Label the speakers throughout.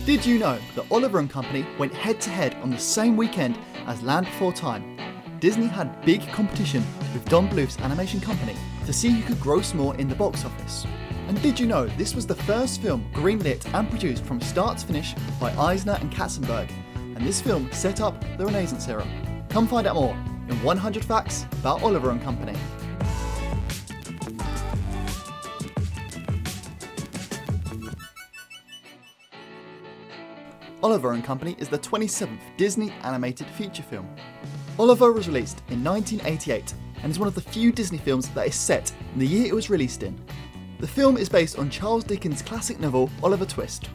Speaker 1: Did you know that Oliver and Company went head to head on the same weekend as Land Before Time? Disney had big competition with Don Bluth's animation company to see who could gross more in the box office. And did you know this was the first film greenlit and produced from start to finish by Eisner and Katzenberg, and this film set up the Renaissance era? Come find out more in 100 Facts about Oliver and Company. Oliver and Company is the 27th Disney animated feature film. Oliver was released in 1988 and is one of the few Disney films that is set in the year it was released in. The film is based on Charles Dickens' classic novel Oliver Twist.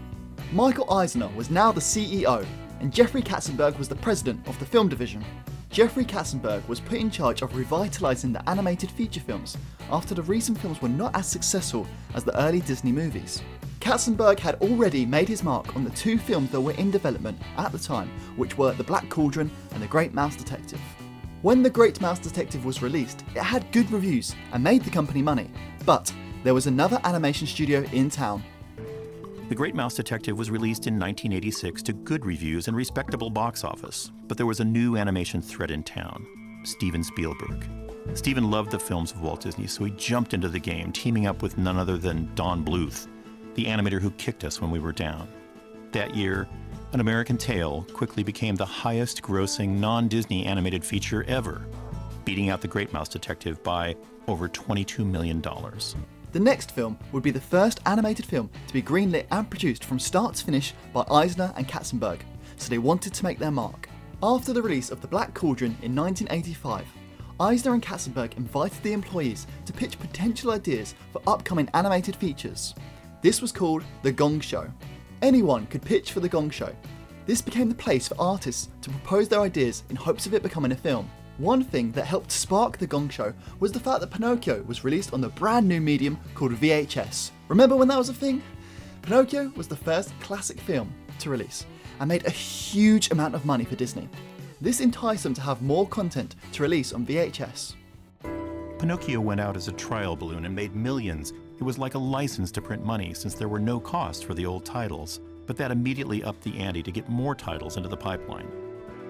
Speaker 1: Michael Eisner was now the CEO and Jeffery Katzenberg was the president of the film division. Jeffery Katzenberg was put in charge of revitalising the animated feature films after the recent films were not as successful as the early Disney movies. Katzenberg had already made his mark on the two films that were in development at the time, which were The Black Cauldron and The Great Mouse Detective. When The Great Mouse Detective was released, it had good reviews and made the company money, but there was another animation studio in town.
Speaker 2: The Great Mouse Detective was released in 1986 to good reviews and respectable box office, but there was a new animation threat in town, Steven Spielberg. Steven loved the films of Walt Disney, so he jumped into the game, teaming up with none other than Don Bluth, the animator who kicked us when we were down. That year, An American Tail quickly became the highest grossing non-Disney animated feature ever, beating out The Great Mouse Detective by over $22 million.
Speaker 1: The next film would be the first animated film to be greenlit and produced from start to finish by Eisner and Katzenberg, so they wanted to make their mark. After the release of The Black Cauldron in 1985, Eisner and Katzenberg invited the employees to pitch potential ideas for upcoming animated features. This was called The Gong Show. Anyone could pitch for The Gong Show. This became the place for artists to propose their ideas in hopes of it becoming a film. One thing that helped spark The Gong Show was the fact that Pinocchio was released on the brand new medium called VHS. Remember when that was a thing? Pinocchio was the first classic film to release and made a huge amount of money for Disney. This enticed them to have more content to release on VHS.
Speaker 2: Pinocchio went out as a trial balloon and made millions. It was like a license to print money since there were no costs for the old titles, but that immediately upped the ante to get more titles into the pipeline.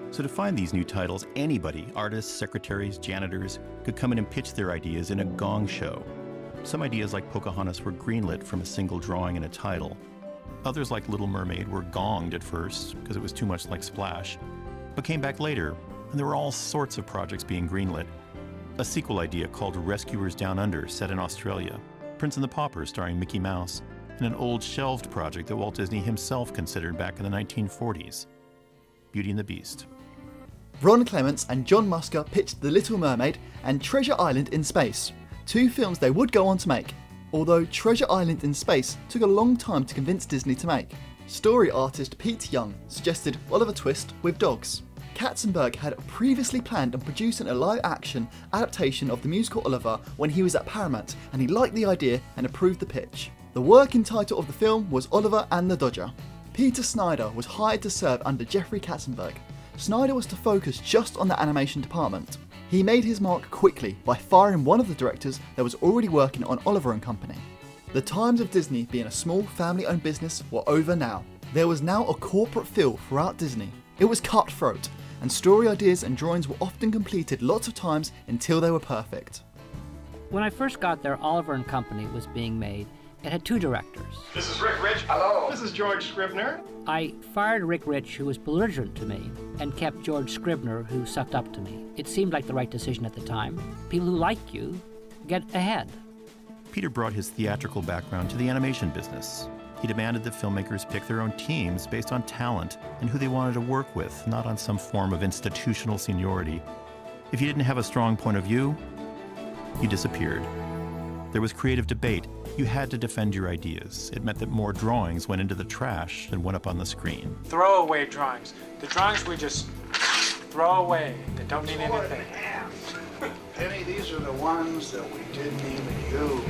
Speaker 2: So to find these new titles, anybody, artists, secretaries, janitors, could come in and pitch their ideas in a gong show. Some ideas like Pocahontas were greenlit from a single drawing and a title. Others like Little Mermaid were gonged at first because it was too much like Splash, but came back later, and there were all sorts of projects being greenlit. A sequel idea called Rescuers Down Under, set in Australia, Prince and the Pauper starring Mickey Mouse, and an old shelved project that Walt Disney himself considered back in the 1940s, Beauty and the Beast.
Speaker 1: Ron Clements and John Musker pitched The Little Mermaid and Treasure Island in Space, two films they would go on to make, although Treasure Island in Space took a long time to convince Disney to make. Story artist Pete Young suggested Oliver Twist with dogs. Katzenberg had previously planned on producing a live-action adaptation of the musical Oliver when he was at Paramount, and he liked the idea and approved the pitch. The working title of the film was Oliver and the Dodger. Peter Snyder was hired to serve under Jeffery Katzenberg. Snyder was to focus just on the animation department. He made his mark quickly by firing one of the directors that was already working on Oliver and Company. The times of Disney being a small family-owned business were over now. There was now a corporate feel throughout Disney. It was cutthroat, and story ideas and drawings were often completed lots of times until they were perfect.
Speaker 3: When I first got there, Oliver and Company was being made. It had two directors.
Speaker 4: This is Rick Rich. Hello. This is George Scribner.
Speaker 3: I fired Rick Rich, who was belligerent to me, and kept George Scribner, who sucked up to me. It seemed like the right decision at the time. People who like you get ahead.
Speaker 2: Peter brought his theatrical background to the animation business. He demanded that filmmakers pick their own teams based on talent and who they wanted to work with, not on some form of institutional seniority. If you didn't have a strong point of view, you disappeared. There was creative debate. You had to defend your ideas. It meant that more drawings went into the trash than went up on the screen.
Speaker 5: Throwaway drawings. The drawings we just throw away. They don't mean anything.
Speaker 6: Penny, these are the ones that we didn't even use.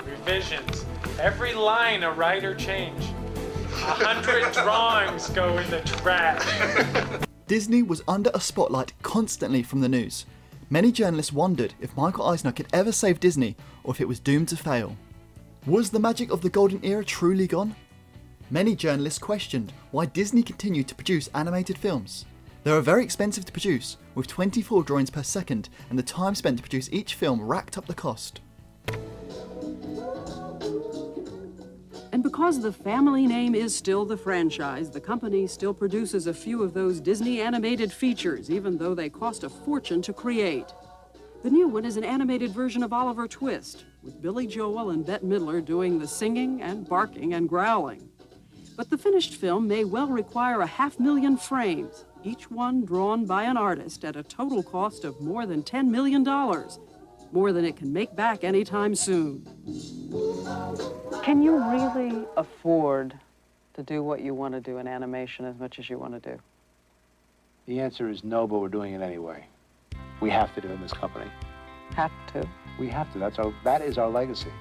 Speaker 5: Revisions. Every line a writer changed. 100 drawings go in the trash.
Speaker 1: Disney was under a spotlight constantly from the news. Many journalists wondered if Michael Eisner could ever save Disney or if it was doomed to fail. Was the magic of the golden era truly gone? Many journalists questioned why Disney continued to produce animated films. They are very expensive to produce, with 24 drawings per second, and the time spent to produce each film racked up the cost.
Speaker 7: And because the family name is still the franchise, the company still produces a few of those Disney animated features, even though they cost a fortune to create. The new one is an animated version of Oliver Twist, with Billy Joel and Bette Midler doing the singing and barking and growling. But the finished film may well require 500,000 frames, each one drawn by an artist at a total cost of more than $10 million, more than it can make back anytime soon.
Speaker 8: Can you really afford to do what you want to do in animation as much as you want to do?
Speaker 9: The answer is no, but we're doing it anyway. We have to do it in this company.
Speaker 8: Have to?
Speaker 9: We have to. That is our legacy.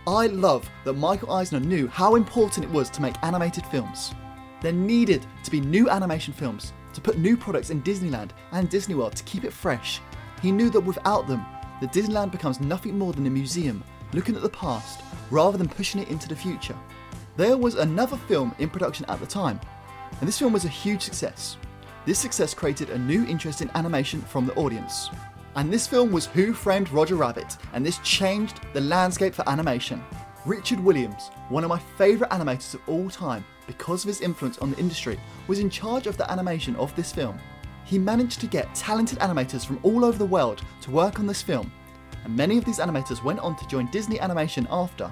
Speaker 1: I love that Michael Eisner knew how important it was to make animated films. There needed to be new animation films to put new products in Disneyland and Disney World to keep it fresh. He knew that without them, the Disneyland becomes nothing more than a museum looking at the past rather than pushing it into the future. There was another film in production at the time, and this film was a huge success. This success created a new interest in animation from the audience. And this film was Who Framed Roger Rabbit, and this changed the landscape for animation. Richard Williams, one of my favourite animators of all time because of his influence on the industry, was in charge of the animation of this film. He managed to get talented animators from all over the world to work on this film, and many of these animators went on to join Disney Animation after.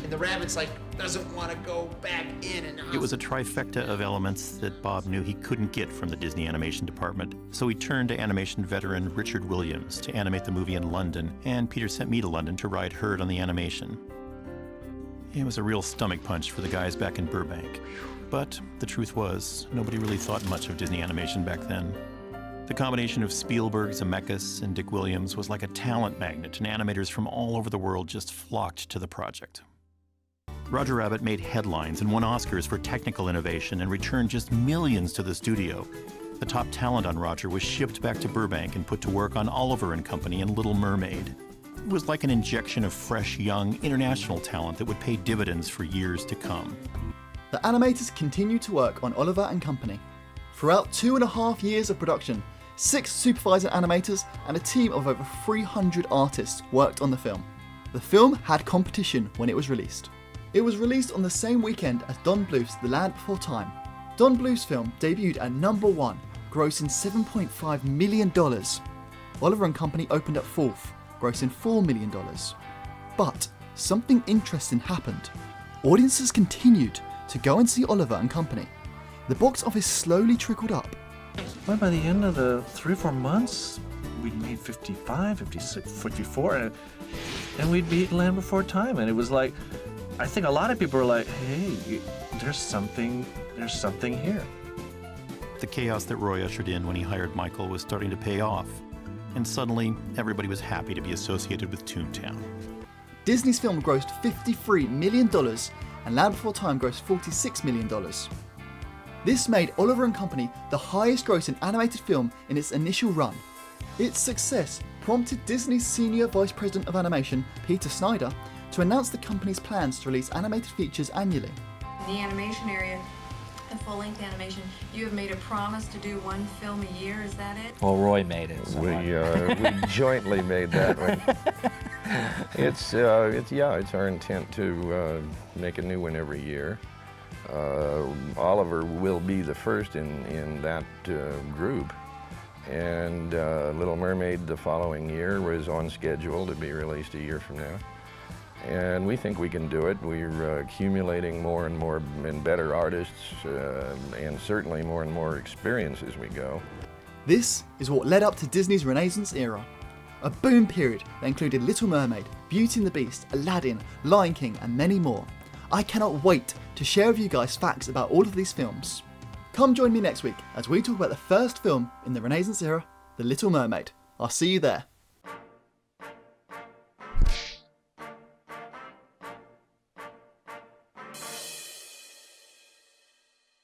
Speaker 10: And the rabbit's doesn't want to go back in and out.
Speaker 2: It was a trifecta of elements that Bob knew he couldn't get from the Disney animation department, so he turned to animation veteran Richard Williams to animate the movie in London, and Peter sent me to London to ride herd on the animation. It was a real stomach punch for the guys back in Burbank. But the truth was, nobody really thought much of Disney animation back then. The combination of Spielberg, Zemeckis, and Dick Williams was like a talent magnet, and animators from all over the world just flocked to the project. Roger Rabbit made headlines and won Oscars for technical innovation and returned just millions to the studio. The top talent on Roger was shipped back to Burbank and put to work on Oliver and Company and Little Mermaid. It was like an injection of fresh, young, international talent that would pay dividends for years to come.
Speaker 1: The animators continued to work on Oliver and Company. Throughout 2.5 years of production, 6 supervising animators and a team of over 300 artists worked on the film. The film had competition when it was released. It was released on the same weekend as Don Bluth's The Land Before Time. Don Bluth's film debuted at number 1, grossing $7.5 million. Oliver and Company opened at 4th, grossing $4 million. But something interesting happened. Audiences continued to go and see Oliver and Company. The box office slowly trickled up.
Speaker 11: Well, by the end of the 3 or 4 months, we'd made 55, 56, 54, and we'd beat Land Before Time. And it was like, I think a lot of people were like, hey, there's something here.
Speaker 2: The chaos that Roy ushered in when he hired Michael was starting to pay off. And suddenly, everybody was happy to be associated with Toontown.
Speaker 1: Disney's film grossed $53 million, and Land Before Time grossed $46 million. This made Oliver and Company the highest grossing animated film in its initial run. Its success prompted Disney's Senior Vice President of Animation, Peter Snyder, to announce the company's plans to release animated features annually.
Speaker 12: In the animation area, the full-length animation, you have made a promise to do 1 film a year, is that it?
Speaker 13: Well, Roy made it. So
Speaker 14: we jointly made that one. It's our intent to make a new one every year. Oliver will be the first in that group, and Little Mermaid the following year was on schedule to be released a year from now. And we think we can do it. We're accumulating more and more and better artists, and certainly more and more experience as we go.
Speaker 1: This is what led up to Disney's Renaissance era. A boom period that included Little Mermaid, Beauty and the Beast, Aladdin, Lion King, and many more. I cannot wait to share with you guys facts about all of these films. Come join me next week as we talk about the first film in the Renaissance era, The Little Mermaid. I'll see you there.